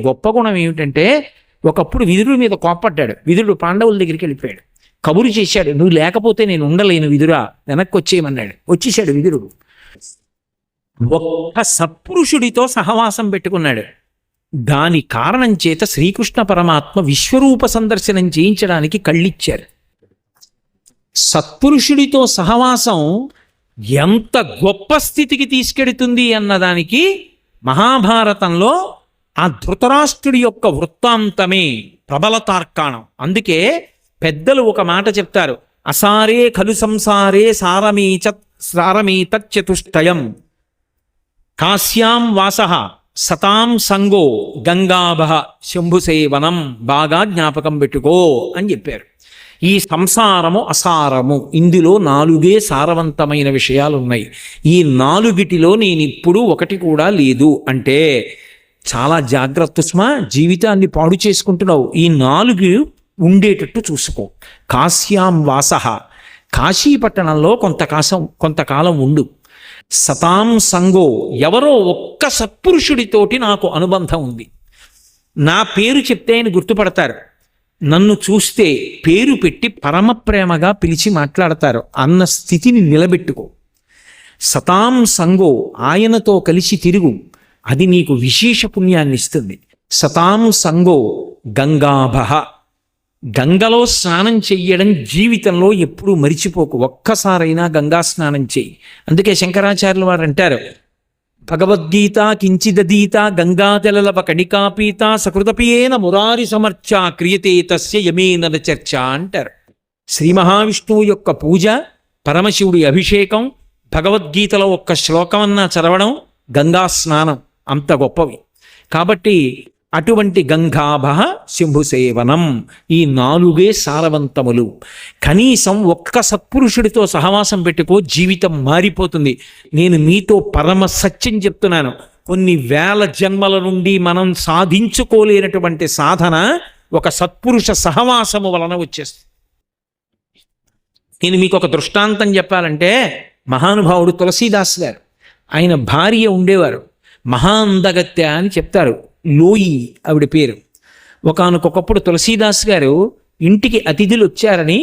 గొప్ప గుణం ఏమిటంటే, ఒకప్పుడు విదురుడి మీద కోప్పడ్డాడు. విదురుడు పాండవుల దగ్గరికి వెళ్ళిపోయాడు, కబురు చేశాడు, నువ్వు లేకపోతే నేను ఉండలేను విదురా, వెనక్కి వచ్చేయమన్నాడు. వచ్చేసాడు విదురుడు. ఒక్క సత్పురుషుడితో సహవాసం పెట్టుకున్నాడు. దాని కారణం చేత శ్రీకృష్ణ పరమాత్మ విశ్వరూప సందర్శనం చేయించడానికి కళ్ళిచ్చారు. సత్పురుషుడితో సహవాసం ఎంత గొప్ప స్థితికి తీసుకెడుతుంది అన్నదానికి మహాభారతంలో ఆ ధృతరాష్ట్రుడి యొక్క వృత్తాంతమే ప్రబల తార్కాణం. అందుకే పెద్దలు ఒక మాట చెప్తారు, అసారే ఖలు సంసారే సారమీతచతుష్టయం కాశ్యాం వాసః సతాం సంగో గంగాభ శంభుసేవనం, బాగా జ్ఞాపకం పెట్టుకో అని చెప్పారు. ఈ సంసారము అసారము, ఇందులో 4 సారవంతమైన విషయాలు ఉన్నాయి. ఈ 4 నేనిప్పుడు ఒకటి కూడా లేదు అంటే చాలా జాగ్రత్త సుమా, జీవితాన్ని పాడు చేసుకుంటున్నావు. ఈ 4 ఉండేటట్టు చూసుకో. కాశ్యాం వాసః, కాశీపట్టణంలో కొంతకాలం ఉండు. సతాం సంగో, ఎవరో ఒక్క సత్పురుషుడితోటి నాకు అనుబంధం ఉంది. నా పేరు చెప్తే ఆయన గుర్తుపడతారు, నన్ను చూస్తే పేరు పెట్టి పరమ ప్రేమగా పిలిచి మాట్లాడతారు అన్న స్థితిని నిలబెట్టుకో. సతాం సంగో, ఆయనతో కలిసి తిరుగు, అది నీకు విశేష పుణ్యాన్ని ఇస్తుంది. సతాం సంగో గంగాభః, గంగలో స్నానం చెయ్యడం జీవితంలో ఎప్పుడూ మరిచిపోకు, ఒక్కసారైనా గంగా స్నానం చెయ్యి. అందుకే శంకరాచార్యులు వారు అంటారు, భగవద్గీత కించిదీత గంగాజలలవ కణికాపీత సకృతపియేన మురారి సమర్చ క్రియతే తస్య యమేన చర్చ అంటారు. శ్రీ మహావిష్ణువు యొక్క పూజ, పరమశివుడి అభిషేకం, భగవద్గీతలో ఒక్క శ్లోకమన్నా చదవడం, గంగా స్నానం అంత గొప్పవి. కాబట్టి అటువంటి గంగాభః శంభుసేవనం, ఈ 4 సారవంతములు. కనీసం ఒక్క సత్పురుషుడితో సహవాసం పెట్టుకో, జీవితం మారిపోతుంది. నేను మీతో పరమ సత్యం చెప్తున్నాను, కొన్ని వేల జన్మల నుండి మనం సాధించుకోలేనటువంటి సాధన ఒక సత్పురుష సహవాసము వలన వచ్చేస్తుంది. నేను మీకు ఒక దృష్టాంతం చెప్పాలంటే, మహానుభావుడు తులసీదాస్ గారు, ఆయన భార్య ఉండేవారు, మహాందగత్య అని చెప్తారు, లోయి ఆవిడ పేరు. ఒకానొకప్పుడు తులసీదాస్ గారు ఇంటికి అతిథులు వచ్చారని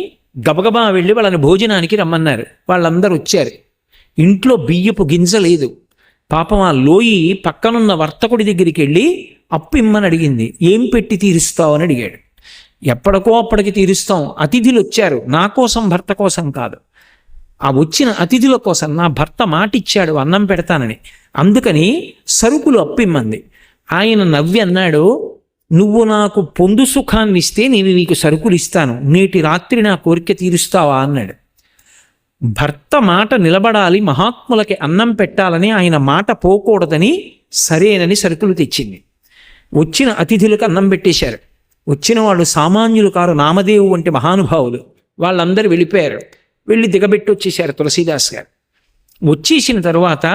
గబగబా వెళ్ళి వాళ్ళని భోజనానికి రమ్మన్నారు. వాళ్ళందరూ వచ్చారు, ఇంట్లో బియ్యపు గింజ లేదు. పాపం ఆ లోయి పక్కనున్న వర్తకుడి దగ్గరికి వెళ్ళి అప్పు ఇమ్మని అడిగింది. ఏం పెట్టి తీరుస్తావు అని అడిగాడు. ఎప్పటికో అప్పటికి తీరుస్తాం, అతిథులు వచ్చారు, నా కోసం భర్త కోసం కాదు, ఆ వచ్చిన అతిథుల కోసం, నా భర్త మాటిచ్చాడు అన్నం పెడతానని, అందుకని సరుకులు అప్పిమ్మంది. ఆయన నవ్వి అన్నాడు, నువ్వు నాకు పొందు సుఖాన్ని ఇస్తే నేను నీకు సరుకులు ఇస్తాను, నేటి రాత్రి నా కోరిక తీరుస్తావా అన్నాడు. భర్త మాట నిలబడాలి, మహాత్ములకి అన్నం పెట్టాలని, ఆయన మాట పోకూడదని సరేనని సరుకులు తెచ్చింది. వచ్చిన అతిథులకు అన్నం పెట్టేశారు. వచ్చిన వాళ్ళు సామాన్యులు కారు, నామదేవు వంటి మహానుభావులు. వాళ్ళందరూ వెళ్ళిపోయారు. వెళ్ళి దిగబెట్టి వచ్చేశారు తులసీదాస్ గారు. వచ్చేసిన తరువాత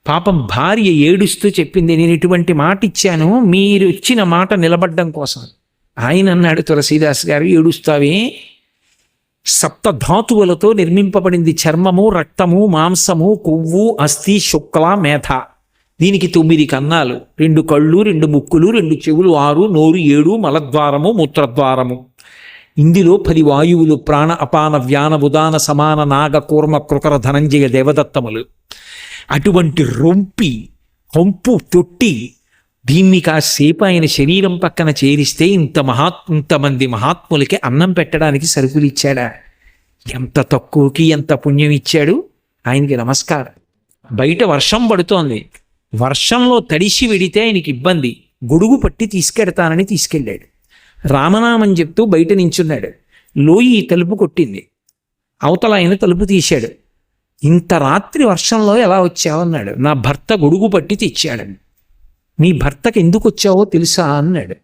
పాపం భార్య ఏడుస్తూ చెప్పింది, నేను ఇటువంటి మాట ఇచ్చాను మీరు ఇచ్చిన మాట నిలబడ్డం కోసం. ఆయన అన్నాడు, తులసీదాస్ గారు ఏడుస్తావే, 7 ధాతువులతో నిర్మింపబడింది చర్మము, రక్తము, మాంసము, కొవ్వు, అస్థి, శుక్ల, మేధ. దీనికి 9 కన్నాలు, 2 కళ్ళు, 2 ముక్కులు, 2 చెవులు, 6 నోరు, 7 మలద్వారము, మూత్రద్వారము. ఇందులో 10 వాయువులు, ప్రాణ, అపాన, వ్యాన, ఉదాన, సమాన, నాగ, కూర్మ, కృకర, ధనంజయ దేవదత్తములు. అటువంటి రొంపి కొంపు తొట్టి దీన్ని కాసేపు ఆయన శరీరం పక్కన చేరిస్తే ఇంతమంది మహాత్ములకి అన్నం పెట్టడానికి సరుకులు ఇచ్చాడా? ఎంత తక్కువకి ఎంత పుణ్యం ఇచ్చాడు! ఆయనకి నమస్కారం. బయట వర్షం పడుతోంది, వర్షంలో తడిసి వెడితే ఆయనకి ఇబ్బంది, గొడుగు పట్టి తీసుకెళ్ళాడు. రామనామం చెప్తూ బయట నించున్నాడు. లోయి తలుపు కొట్టింది, అవతల ఆయన తలుపు తీశాడు. ఇంత రాత్రి వర్షంలో ఎలా వచ్చావన్నాడు. నా భర్త గొడుగు పట్టి తెచ్చాడని. నీ భర్తకి ఎందుకు వచ్చావో తెలుసా అన్నాడు.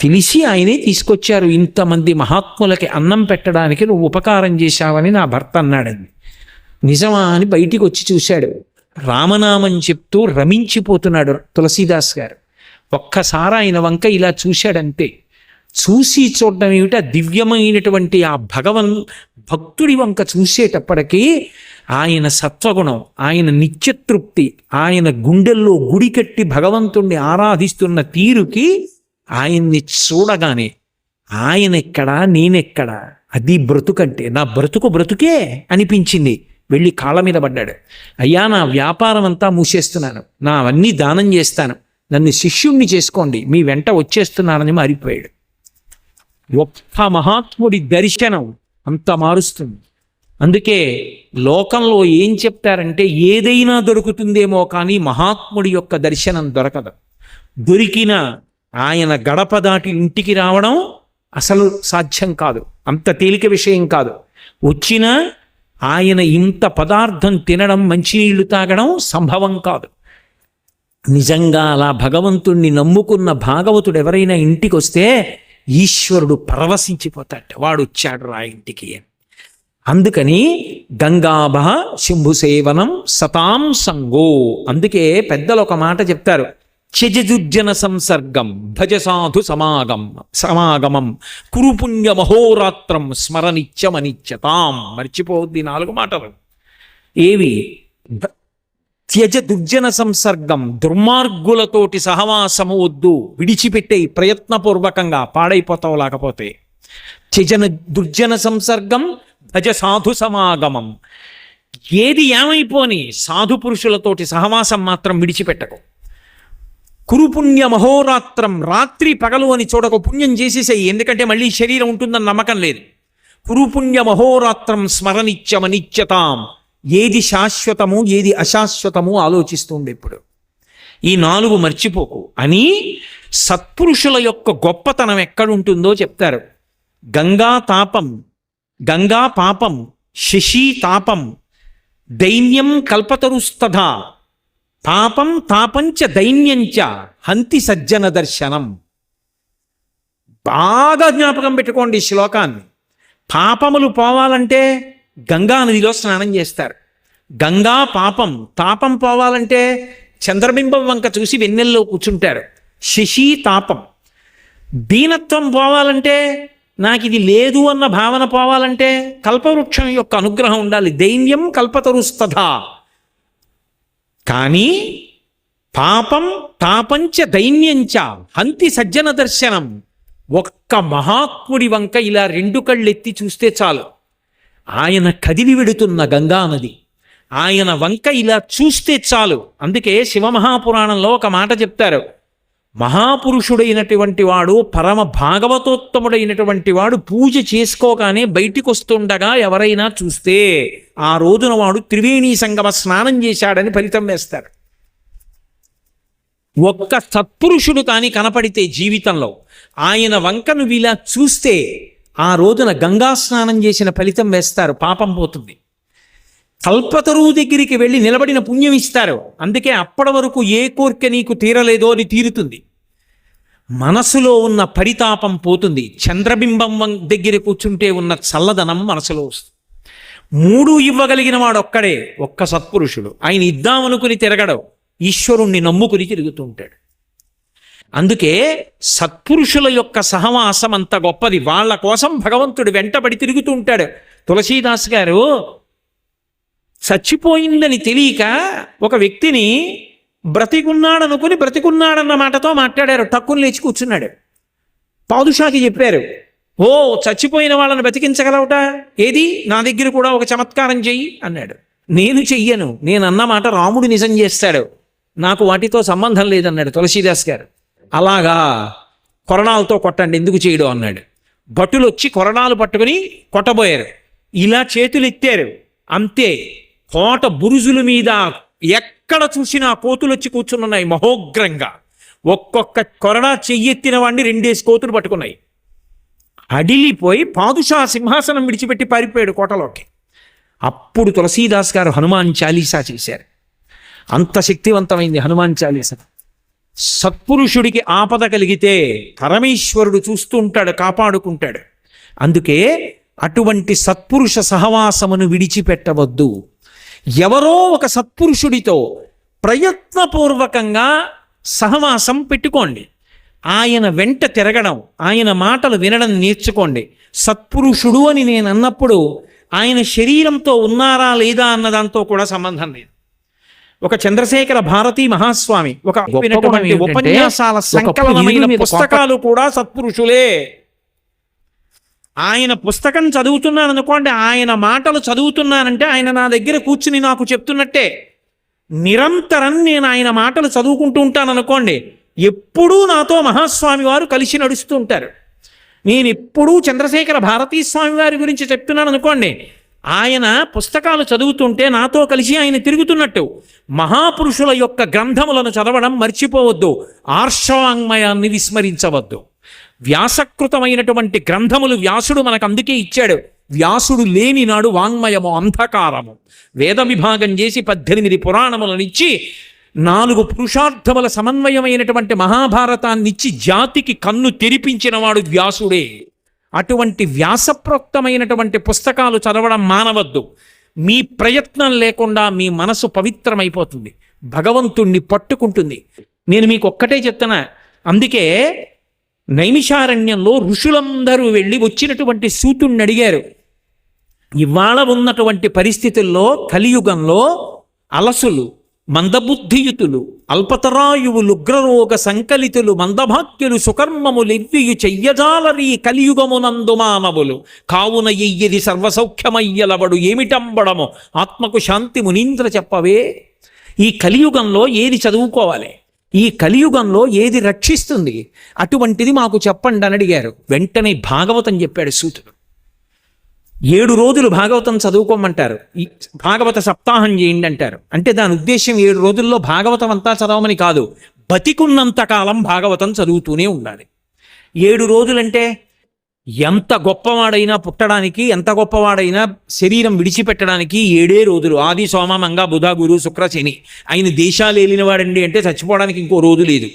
తెలిసి ఆయనే తీసుకొచ్చారు, ఇంతమంది మహాత్ములకి అన్నం పెట్టడానికి నువ్వు ఉపకారం చేశావని నా భర్త అన్నాడని. నిజమా అని బయటికి వచ్చి చూశాడు. రామనామం చెప్తూ రమించిపోతున్నాడు తులసీదాస్ గారు. ఒక్కసారి ఆయన వంక ఇలా చూశాడంతే. చూసి చూడడం ఏమిటి, ఆ దివ్యమైనటువంటి ఆ భక్తుడి వంక చూసేటప్పటికీ ఆయన సత్వగుణం, ఆయన నిత్యతృప్తి, ఆయన గుండెల్లో గుడి కట్టి భగవంతుణ్ణి ఆరాధిస్తున్న తీరుకి ఆయన్ని చూడగానే ఆయన ఎక్కడా నేనెక్కడా, అది బ్రతుకంటే, నా బ్రతుకు బ్రతుకే అనిపించింది. వెళ్ళి కాళ్ళ మీద పడ్డాడు. అయ్యా, నా వ్యాపారం అంతా మూసేస్తున్నాను, నా అవన్నీ దానం చేస్తాను, నన్ను శిష్యుణ్ణి చేసుకోండి, మీ వెంట వచ్చేస్తున్నానని మారిపోయాడు. ఒక్క మహాత్ముడి దర్శనం అంత మారుస్తుంది. అందుకే లోకంలో ఏం చెప్తారంటే, ఏదైనా దొరుకుతుందేమో కానీ మహాత్ముడి యొక్క దర్శనం దొరకదు. దొరికిన ఆయన గడప దాటి ఇంటికి రావడం అసలు సాధ్యం కాదు, అంత తేలిక విషయం కాదు. వచ్చినా ఆయన ఇంత పదార్థం తినడం, మంచినీళ్లు తాగడం సంభవం కాదు. నిజంగా అలా భగవంతుణ్ణి నమ్ముకున్న భాగవతుడు ఎవరైనా ఇంటికి వస్తే ఈశ్వరుడు పరవశించిపోతాడు, వాడు వచ్చాడు రా ఇంటికి. అందుకని గంగాభ శంభు సేవనం సతాం సంగో. అందుకే పెద్దలు ఒక మాట చెప్తారు, త్యజదుర్జన సంసర్గం భజ సాధు సమాగమం కురు పుణ్య మహోరాత్రం స్మరనిత్యమనిత్యతాం. మర్చిపోద్ది 4 మాటలు. ఏవి? త్యజ దుర్జన సంసర్గం, దుర్మార్గులతోటి సహవాసము వద్దు, విడిచిపెట్టే ప్రయత్నపూర్వకంగా, పాడైపోతావు లేకపోతే. త్యజన దుర్జన సంసర్గం భజ సాధు సమాగమం. ఏది ఏమైపోని సాధు పురుషులతోటి సహవాసం మాత్రం విడిచిపెట్టకు. కురుపుణ్య మహోరాత్రం, రాత్రి పగలు అని చూడకు, పుణ్యం చేసేసాయి, ఎందుకంటే మళ్ళీ శరీరం ఉంటుందని నమ్మకం లేదు. కురుపుణ్య మహోరాత్రం స్మరనిత్యమనిత్యతాం. ఏది శాశ్వతము ఏది అశాశ్వతము ఆలోచిస్తుంది ఇప్పుడు. ఈ 4 మర్చిపోకు అని సత్పురుషుల యొక్క గొప్పతనం ఎక్కడుంటుందో చెప్తారు. గంగా పాపం శశీ తాపం దైన్యం కల్పతరుస్తథా పాపం తాపంచ దైన్యంచ హంతి సజ్జన దర్శనం. బాగా జ్ఞాపకం పెట్టుకోండి ఈ శ్లోకాన్ని. పాపములు పోవాలంటే గంగా నదిలో స్నానం చేస్తారు. గంగా పాపం, తాపం పోవాలంటే చంద్రబింబం వంక చూసి వెన్నెల్లో కూర్చుంటారు. శశీ తాపం, దీనత్వం పోవాలంటే, నాకు ఇది లేదు అన్న భావన పోవాలంటే కల్పవృక్షం యొక్క అనుగ్రహం ఉండాలి. దైన్యం కల్పతరుస్తథా. కానీ పాపం తాపంచ దైన్యంచ హంతి సజ్జన దర్శనం. ఒక్క మహాత్ముడి వంక ఇలా 2 కళ్ళెత్తి చూస్తే చాలు, ఆయన కదిలి వెడుతున్న గంగా నది, ఆయన వంక ఇలా చూస్తే చాలు. అందుకే శివమహాపురాణంలో ఒక మాట చెప్తారు, మహాపురుషుడైనటువంటి వాడు, పరమ భాగవతోత్తముడైనటువంటి వాడు పూజ చేసుకోగానే బయటికి వస్తుండగా ఎవరైనా చూస్తే ఆ రోజున వాడు త్రివేణీ సంగమ స్నానం చేశాడని ఫలితం వేస్తారు. ఒక్క సత్పురుషుడు కానీ కనపడితే జీవితంలో ఆయన వంకను ఇలా చూస్తే ఆ రోజున గంగా స్నానం చేసిన ఫలితం వేస్తారు, పాపం పోతుంది. కల్పతరువు దగ్గరికి వెళ్ళి నిలబడిన పుణ్యం ఇస్తారు. అందుకే అప్పటి వరకు ఏ కోరిక నీకు తీరలేదో అది తీరుతుంది. మనసులో ఉన్న పరితాపం పోతుంది. చంద్రబింబం దగ్గర కూర్చుంటే ఉన్న చల్లదనం మనసులో వస్తుంది. 3 ఇవ్వగలిగిన వాడు ఒక్కడే, ఒక్క సత్పురుషుడు. ఆయన ఇద్దామనుకుని తిరగడు, ఈశ్వరుణ్ణి నమ్ముకుని తిరుగుతూ ఉంటాడు. అందుకే సత్పురుషుల యొక్క సహవాసం అంత గొప్పది. వాళ్ళ కోసం భగవంతుడు వెంటబడి తిరుగుతూ ఉంటాడు. తులసీదాస్ గారు చచ్చిపోయిందని తెలియక ఒక వ్యక్తిని బ్రతికున్నాడన్న మాటతో మాట్లాడారు. టక్కుని లేచి కూర్చున్నాడు. పాదుషాకి చెప్పారు, ఓ చచ్చిపోయిన వాళ్ళని బతికించగలవుట, ఏది నా దగ్గర కూడా ఒక చమత్కారం చెయ్యి అన్నాడు. నేను చెయ్యను, నేను అన్న మాట రాముడు నిజం చేస్తాడు, నాకు వాటితో సంబంధం లేదన్నాడు తులసీదాస్ గారు. అలాగా, కొరణాలతో కొట్టండి, ఎందుకు చేయడం అన్నాడు. భటులు వచ్చి కొరణాలు పట్టుకుని కొట్టబోయారు. ఇలా చేతులు ఎత్తారు, అంతే. కోట బురుజుల మీద ఎక్కడ చూసినా కోతులు వచ్చి కూర్చున్నాయి మహోగ్రంగా. ఒక్కొక్క కొరడా చెయ్యెత్తిన వాడిని 2 కోతులు పట్టుకున్నాయి. అడిలిపోయి పాదుషా సింహాసనం విడిచిపెట్టి పారిపోయాడు కోటలోకి. అప్పుడు తులసీదాస్ గారు హనుమాన్ చాలీసా చేశారు. అంత శక్తివంతమైంది హనుమాన్ చాలీసా. సత్పురుషుడికి ఆపద కలిగితే పరమేశ్వరుడు చూస్తూ ఉంటాడు, కాపాడుకుంటాడు. అందుకే అటువంటి సత్పురుష సహవాసమును విడిచిపెట్టవద్దు. ఎవరో ఒక సత్పురుషుడితో ప్రయత్నపూర్వకంగా సహవాసం పెట్టుకోండి. ఆయన వెంట తిరగడం, ఆయన మాటలు వినడం నేర్చుకోండి. సత్పురుషుడు అని నేను అన్నప్పుడు ఆయన శరీరంతో ఉన్నారా లేదా అన్నదాంతో కూడా సంబంధం లేదు. ఒక చంద్రశేఖర భారతీ మహాస్వామి, ఒక గొప్ప ఉపన్యాసాల సంకలనమైన పుస్తకాలు కూడా సత్పురుషులే. ఆయన పుస్తకం చదువుతున్నాను అనుకోండి, ఆయన మాటలు చదువుతున్నానంటే ఆయన నా దగ్గర కూర్చుని నాకు చెప్తున్నట్టే. నిరంతరం నేను ఆయన మాటలు చదువుకుంటూ ఉంటాను అనుకోండి, ఎప్పుడూ నాతో మహాస్వామి వారు కలిసి నడుస్తూ ఉంటారు. నేను ఎప్పుడూ చంద్రశేఖర భారతీ స్వామి వారి గురించి చెప్తున్నాను అనుకోండి, ఆయన పుస్తకాలు చదువుతుంటే నాతో కలిసి ఆయన తిరుగుతున్నట్టు. మహాపురుషుల యొక్క గ్రంథములను చదవడం మర్చిపోవద్దు, ఆర్షవాంగ్మయాన్ని విస్మరించవద్దు. వ్యాసకృతమైనటువంటి గ్రంథములు వ్యాసుడు మనకు అందుకే ఇచ్చాడు. వ్యాసుడు లేని నాడు వాంగ్మయము అంధకారము. వేద విభాగం చేసి 18 పురాణములనిచ్చి 4 పురుషార్థముల సమన్వయమైనటువంటి మహాభారతాన్నిచ్చి జాతికి కన్ను తెరిపించిన వాడు వ్యాసుడే. అటువంటి వ్యాసప్రోక్తమైనటువంటి పుస్తకాలు చదవడం మానవద్దు. మీ ప్రయత్నం లేకుండా మీ మనసు పవిత్రమైపోతుంది, భగవంతుణ్ణి పట్టుకుంటుంది. నేను మీకు ఒక్కటే చెప్తున్నా. అందుకే నైమిషారణ్యంలో ఋషులందరూ వెళ్ళి వచ్చినటువంటి సూతుణ్ణి అడిగారు, ఇవాళ ఉన్నటువంటి పరిస్థితుల్లో కలియుగంలో అలసులు, మందబుద్ధియుతులు, అల్పతరాయువులు, ఉగ్రరోగ సంకలితులు, మందభాగ్యులు, సుకర్మములివ్వియు చెయ్యజాలరీ కలియుగమునందు మానవులు కావున ఎయ్యది సర్వసౌఖ్యమయ్యలవడు ఏమిటంబడము ఆత్మకు శాంతి మునీంద్ర చెప్పవే. ఈ కలియుగంలో ఏది చదువుకోవాలి, ఈ కలియుగంలో ఏది రక్షిస్తుంది, అటువంటిది మాకు చెప్పండి అని అడిగారు. వెంటనే భాగవతం చెప్పాడు సూతుడు. 7 రోజులు భాగవతం చదువుకోమంటారు, ఈ భాగవత సప్తాహం చేయండి అంటారు. అంటే దాని ఉద్దేశం 7 రోజుల్లో భాగవతం అంతా చదవమని కాదు, బతికున్నంతకాలం భాగవతం చదువుతూనే ఉండాలి. 7 రోజులంటే ఎంత గొప్పవాడైనా పుట్టడానికి, ఎంత గొప్పవాడైనా శరీరం విడిచిపెట్టడానికి 7 రోజులు. ఆది సోమ మంగ బుధ గురు శుక్ర శని. ఆయన దేశాలు ఏలినవాడండి అంటే చచ్చిపోవడానికి ఇంకో రోజు లేదు.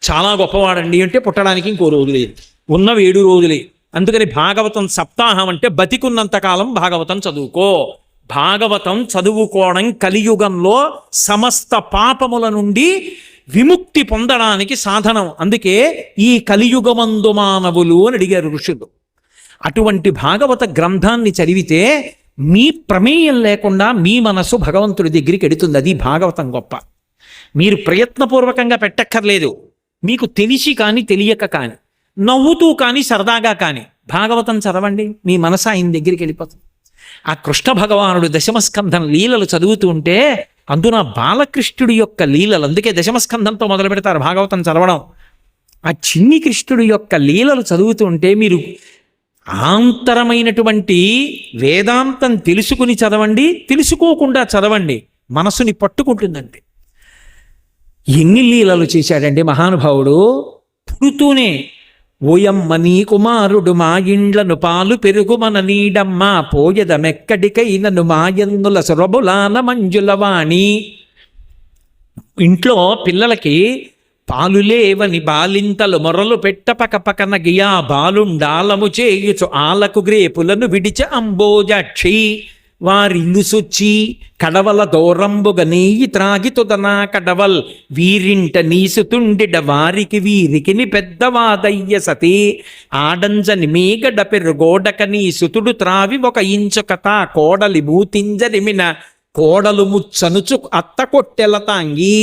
చాలా గొప్పవాడండి అంటే పుట్టడానికి ఇంకో రోజు లేదు. ఉన్నవి 7 రోజులే. అందుకని భాగవతం సప్తాహం అంటే బతికున్నంతకాలం భాగవతం చదువుకో. భాగవతం చదువుకోవడం కలియుగంలో సమస్త పాపముల నుండి విముక్తి పొందడానికి సాధనం. అందుకే ఈ కలియుగమందు మానవులు అని అడిగారు ఋషులు. అటువంటి భాగవత గ్రంథాన్ని చదివితే మీ ప్రమేయం లేకుండా మీ మనసు భగవంతుడి దగ్గరికి ఎడుతుంది. అది భాగవతం గొప్ప. మీరు ప్రయత్నపూర్వకంగా పెట్టక్కర్లేదు. మీకు తెలిసి కానీ తెలియక కానీ, నవ్వుతూ కానీ సరదాగా కానీ భాగవతం చదవండి, మీ మనసు ఆయన దగ్గరికి వెళ్ళిపోతుంది. ఆ కృష్ణ భగవానుడు దశమస్కంధం లీలలు చదువుతూ ఉంటే అందున బాలకృష్ణుడి యొక్క లీలలు, అందుకే దశమస్కంధంతో మొదలు పెడతారు భాగవతం చదవడం. ఆ చిన్ని కృష్ణుడి యొక్క లీలలు చదువుతూ ఉంటే మీరు ఆంతరమైనటువంటి వేదాంతం తెలుసుకుని చదవండి, తెలుసుకోకుండా చదవండి, మనసుని పట్టుకుంటుందండి. ఎన్ని లీలలు చేశాడండి మహానుభావుడు. పుడుతూనే ఓయమ్మ నీ కుమారుడు మా ఇండ్లను పాలు పెరుగు మన నీడమ్మ పోయదమెక్కడికైనను మాయందుల సొరబులాన మంజులవాణి. ఇంట్లో పిల్లలకి పాలు లేవని బాలింతలు మొరలు పెట్ట పకపకన గియా బాలుండాలము చేయుచు ఆలకు గ్రేపులను విడిచ అంబోజాక్షి. వారిల్లు సొచ్చి కడవల దూరంబుగ నెయ్యి త్రాగి తుదనా కడవల్ వీరింట నీసుతుండిడ వారికి వీరికిని పెద్దవాదయ్య సతి. ఆడంజని మీగడ పెరుగోడక నీ సుతుడు త్రావి 1 ఇంచు కథ కోడలి మూతింజరిమిన కోడలు ముచ్చనుచు అత్త కొట్టెల తాంగి.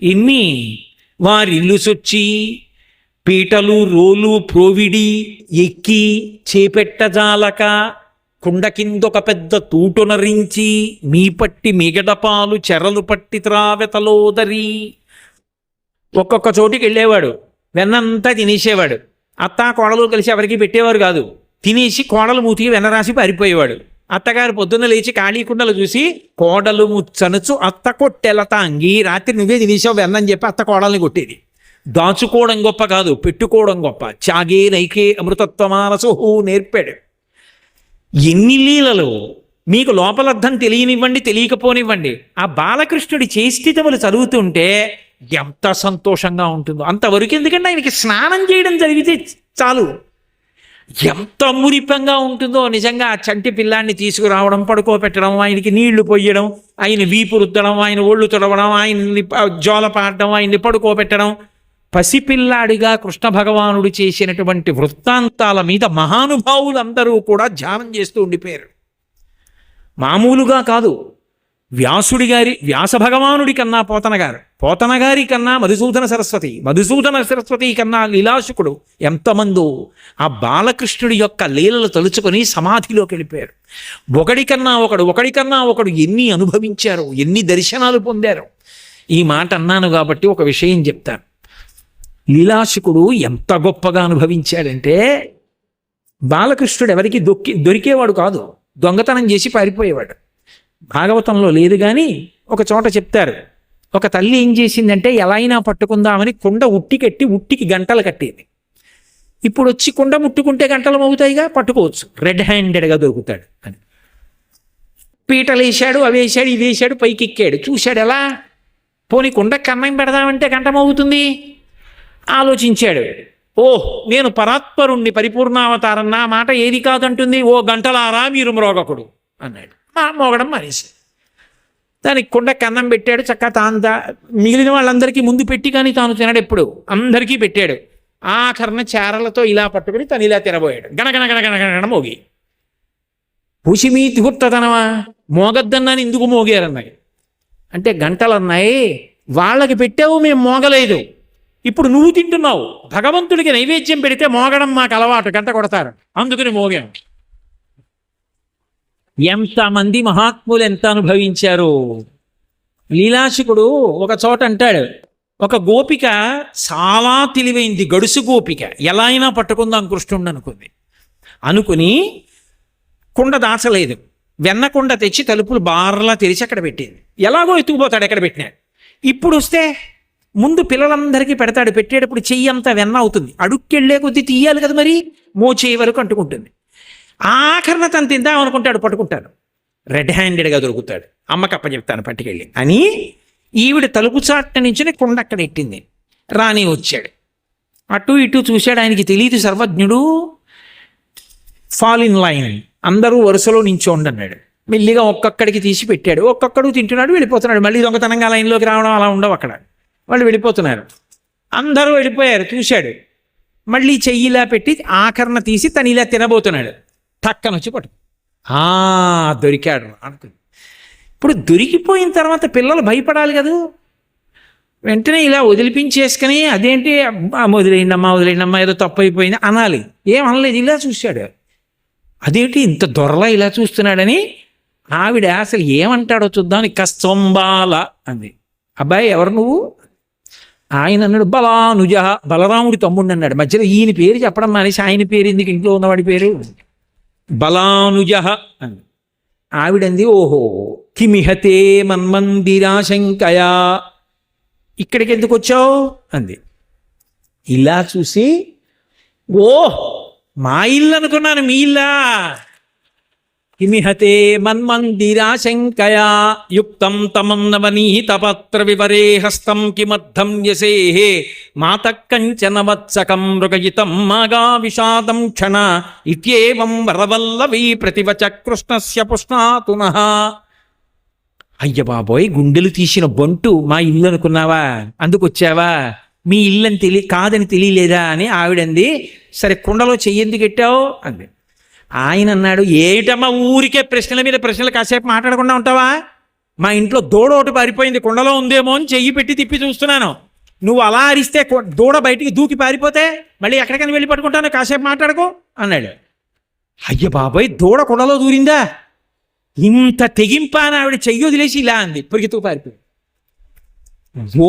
ఇన్ని వారిల్లు సొచ్చి పీటలు రోలు ప్రోవిడి ఎక్కి చేపెట్టజాలక కుండ కిందొక పెద్ద తూటునరించి మీ పట్టి మిగడపాలు చెరలు పట్టి త్రావెతలోదరి. ఒక్కొక్క చోటికి వెళ్ళేవాడు, వెన్నంతా తినేసేవాడు. అత్త కోడలు కలిసి ఎవరికి పెట్టేవారు కాదు. తినేసి కోడలు మూతికి వెన్న రాసి పారిపోయేవాడు. అత్తగారు పొద్దున్న లేచి ఖాళీ కుండలు చూసి కోడలు ముచ్చనుచు అత్త కొట్టెల తాంగి. రాత్రి నువ్వే తినేసావు వెన్నని చెప్పి అత్త కోడల్ని కొట్టేది. దాచుకోవడం గొప్ప కాదు, పెట్టుకోవడం గొప్ప. చాగే నైకే అమృతత్వమానసు నేర్పాడు. ఎన్ని లీలలు. మీకు లోపలర్థం తెలియనివ్వండి, తెలియకపోనివ్వండి, ఆ బాలకృష్ణుడి చేష్టితములు చదువుతుంటే ఎంత సంతోషంగా ఉంటుందో. అంతవరకు ఎందుకంటే ఆయనకి స్నానం చేయడం జరిగితే చాలు, ఎంత మురిపంగా ఉంటుందో. నిజంగా ఆ చంటి పిల్లాన్ని తీసుకురావడం, పడుకోబెట్టడం, ఆయనకి నీళ్లు పొయ్యడం, ఆయన వీపు రుద్దడం, ఆయన ఒళ్ళు తుడవడం, ఆయన్ని జోలపాడడం, ఆయన్ని పడుకోబెట్టడం. పసిపిల్లాడిగా కృష్ణ భగవానుడు చేసినటువంటి వృత్తాంతాల మీద మహానుభావులందరూ కూడా ధ్యానం చేస్తూ ఉండిపోయారు. మామూలుగా కాదు, వ్యాస భగవానుడి కన్నా పోతన గారి కన్నా మధుసూదన సరస్వతి కన్నా లీలాశుకుడు ఎంతమందో ఆ బాలకృష్ణుడి యొక్క లీలలు తలుచుకొని సమాధిలోకి వెళ్ళిపోయారు. ఒకడికన్నా ఒకడు ఎన్ని అనుభవించారో, ఎన్ని దర్శనాలు పొందారో. ఈ మాట అన్నాను కాబట్టి ఒక విషయం చెప్తాను. లీలాశుకుడు ఎంత గొప్పగా అనుభవించాడంటే, బాలకృష్ణుడు ఎవరికి దొరికేవాడు కాదు, దొంగతనం చేసి పారిపోయేవాడు. భాగవతంలో లేదు కానీ ఒక చోట చెప్తారు, ఒక తల్లి ఏం చేసిందంటే ఎలా అయినా పట్టుకుందామని కుండ ఉట్టికి గంటలు కట్టేది. ఇప్పుడు వచ్చి కుండ ముట్టుకుంటే గంటలు మోగుతాయిగా, పట్టుకోవచ్చు, రెడ్ హ్యాండెడ్గా దొరుకుతాడు అని. పీటలు వేసాడు, అవి వేసాడు, ఇది వేసాడు, పైకి ఎక్కాడు, చూశాడు ఎలా, పోనీ కుండకి అన్నం పెడదామంటే గంట మోగుతుంది. ఆలోచించాడు, ఓహ్ నేను పరాత్పరుణ్ణి, పరిపూర్ణావతారం, నా మాట ఏది కాదంటుంది, ఓ గంటలారా మీరు మ్రోగకుడు అన్నాడు. మోగడం మానేసి దానికి కుండకి అన్నం పెట్టాడు. చక్కగా మిగిలిన వాళ్ళందరికీ ముందు పెట్టి కానీ తాను తినడు, ఎప్పుడు అందరికీ పెట్టాడు. ఆఖరణ చారలతో ఇలా పట్టుకుని తను ఇలా తినబోయాడు. గణగణ మోగి, పుషిమీ తిగుర్తదనమా, మోగద్దన్నాను ఎందుకు మోగారన్నాయి అంటే, గంటలు అన్నాయి వాళ్ళకి పెట్టావు, మేము మోగలేదు, ఇప్పుడు నువ్వు తింటున్నావు, భగవంతుడికి నైవేద్యం పెడితే మోగడం మాకు అలవాటు, గంట కొడతారు, అందుకని మోగాం. ఎంతమంది మహాత్ములు ఎంత అనుభవించారు. లీలాశుకుడు ఒక చోట అంటాడు, ఒక గోపిక చాలా తెలివైంది, గడుసు గోపిక, ఎలా అయినా పట్టుకుందాం కృష్ణుడు అనుకుని కుండ దాచలేదు, వెన్న కుండ తెచ్చి తలుపులు బార్లా తెరిచి అక్కడ పెట్టింది. ఎలాగో ఎత్తుకుపోతాడు ఎక్కడ పెట్టినాడు. ఇప్పుడు వస్తే ముందు పిల్లలందరికీ పెడతాడు, పెట్టేటప్పుడు చెయ్యి అంతా వెన్న అవుతుంది, అడుక్కెళ్ళే కొద్దీ తీయాలి కదా, మరి మోచేయి వరకు అంటుకుంటుంది. ఆఖరణ తను తిందాం అనుకుంటాడు, పట్టుకుంటాడు, రెడ్ హ్యాండెడ్గా దొరుకుతాడు. అమ్మకి అప్పచెప్తాను పట్టుకెళ్ళి అని ఈవిడ తలుపు చాట్ట నుంచి కుండ అక్కడ ఎట్టింది. రాని వచ్చాడు, అటు ఇటు చూశాడు, ఆయనకి తెలియదు సర్వజ్ఞుడు. ఫాల్ ఇన్ లైన్, అందరూ వరుసలో నించోండి అన్నాడు. మెల్లిగా ఒక్కొక్కడికి తీసి పెట్టాడు, ఒక్కొక్కడు తింటున్నాడు, వెళ్ళిపోతున్నాడు. మళ్ళీ దొంగతనంగా లైన్లోకి రావడం అలా ఉండవు అక్కడ, వాళ్ళు వెళ్ళిపోతున్నారు. అందరూ వెళ్ళిపోయారు, చూశాడు, మళ్ళీ చెయ్యిలా పెట్టి ఆఖరణ తీసి తను ఇలా తినబోతున్నాడు. టక్కన వచ్చి పట్టు, దొరికాడు అనుకుంది. ఇప్పుడు దొరికిపోయిన తర్వాత పిల్లలు భయపడాలి కదా, వెంటనే ఇలా వదిలిపించేసుకుని అదేంటి వదిలేయండమ్మా ఏదో తప్పు అయిపోయింది అనాలి. ఏమనలేదు, ఇలా చూశాడు. అదేంటి ఇంత దొరలా ఇలా చూస్తున్నాడని ఆవిడ అసలు ఏమంటాడో చూద్దాం కస్తంబాల అంది. అబ్బాయి ఎవరు నువ్వు? ఆయన అన్నాడు బలానుజ, బలరాముడి తమ్ముడు అన్నాడు. మధ్యలో ఈయన పేరు చెప్పడం మానేసి ఆయన పేరు ఎందుకు, ఇంట్లో ఉన్నవాడి పేరు బలానుజ అని. ఆవిడంది, ఓహో కిమిహతే మన్మందిరాశంకయా, ఇక్కడికి ఎందుకు వచ్చావు అంది. ఇలా చూసి, ఓ మా ఇల్లు అనుకున్నాను, మీ ఇల్లా, కిమిహతే మన్మందిరాశంకయా యుక్తం తమన్నవనీత పత్ర వివరే హస్తం కిమర్థం యసేహే మాత కంచన వత్సకం మృగజితం మాగా విషాదం క్షణ ఇత్యేవం వరవల్లవీ ప్రతివచ కృష్ణస్య పుష్ణాతునః. అయ్య బాబోయ్, గుండెలు తీసిన బొంటు, మా ఇల్లు అనుకున్నావా, అందుకొచ్చావా, మీ ఇల్లని కాదని తెలియలేదా అని ఆవిడంది. సరే కుండలో చెయ్యెందుకు పెట్టావు అంది. ఆయన అన్నాడు, ఏమిటమ్మా ఊరికే ప్రశ్నల మీద ప్రశ్నలు, కాసేపు మాట్లాడకుండా ఉంటావా, మా ఇంట్లో దూడ ఒకటి పారిపోయింది, కుండలో ఉందేమో అని చెయ్యి పెట్టి తిప్పి చూస్తున్నాను, నువ్వు అలా అరిస్తే దూడ బయటికి దూకి పారిపోతే మళ్ళీ ఎక్కడికైనా వెళ్ళి పట్టుకుంటాను, కాసేపు మాట్లాడుకో అన్నాడు. అయ్య బాబాయ్, దూడ కుండలో దూరిందా, ఇంత తెగింపా అని ఆవిడ చెయ్యి వదిలేసి ఇలా అంది, పరిగెత్తుకు పారిపోయి.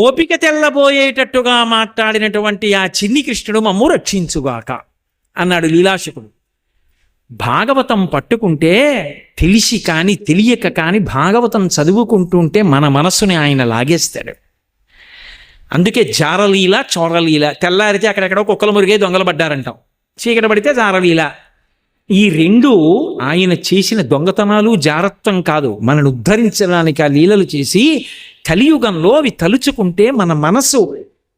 ఓపిక తెల్లబోయేటట్టుగా మాట్లాడినటువంటి ఆ చిన్ని కృష్ణుడు మమ్ము రక్షించుగాక అన్నాడు లీలాశకుడు. భాగవతం పట్టుకుంటే తెలిసి కానీ తెలియక కానీ భాగవతం చదువుకుంటుంటే మన మనస్సుని ఆయన లాగేస్తాడు. అందుకే జారలీల చోరలీల, తెల్లారితే అక్కడెక్కడో కుక్కలు మురిగే దొంగలు పడ్డారంటాం, చీకటి పడితే జారలీల. ఈ రెండు ఆయన చేసిన దొంగతనాలు జారత్వం కాదు, మనను ఉద్ధరించడానికి ఆ లీలలు చేసి కలియుగంలో అవి తలుచుకుంటే మన మనసు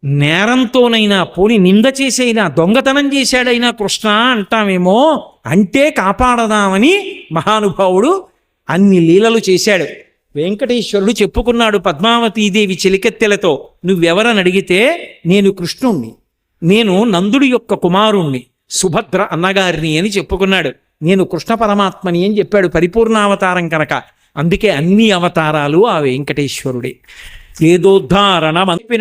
నేరంతోనైనా పోని నింద చేసైనా దొంగతనం చేశాడైనా కృష్ణ అంటామేమో, అంటే కాపాడదామని మహానుభావుడు అన్ని లీలలు చేశాడు. వెంకటేశ్వరుడు చెప్పుకున్నాడు పద్మావతీదేవి చెలికెత్తెలతో, నువ్వెవరని అడిగితే నేను కృష్ణుణ్ణి, నేను నందుడి యొక్క కుమారుణ్ణి, సుభద్ర అన్నగారిని అని చెప్పుకున్నాడు. నేను కృష్ణ పరమాత్మని అని చెప్పాడు, పరిపూర్ణావతారం కనుక. అందుకే అన్ని అవతారాలు ఆ వెంకటేశ్వరుడే. ఏదోద్ధారణ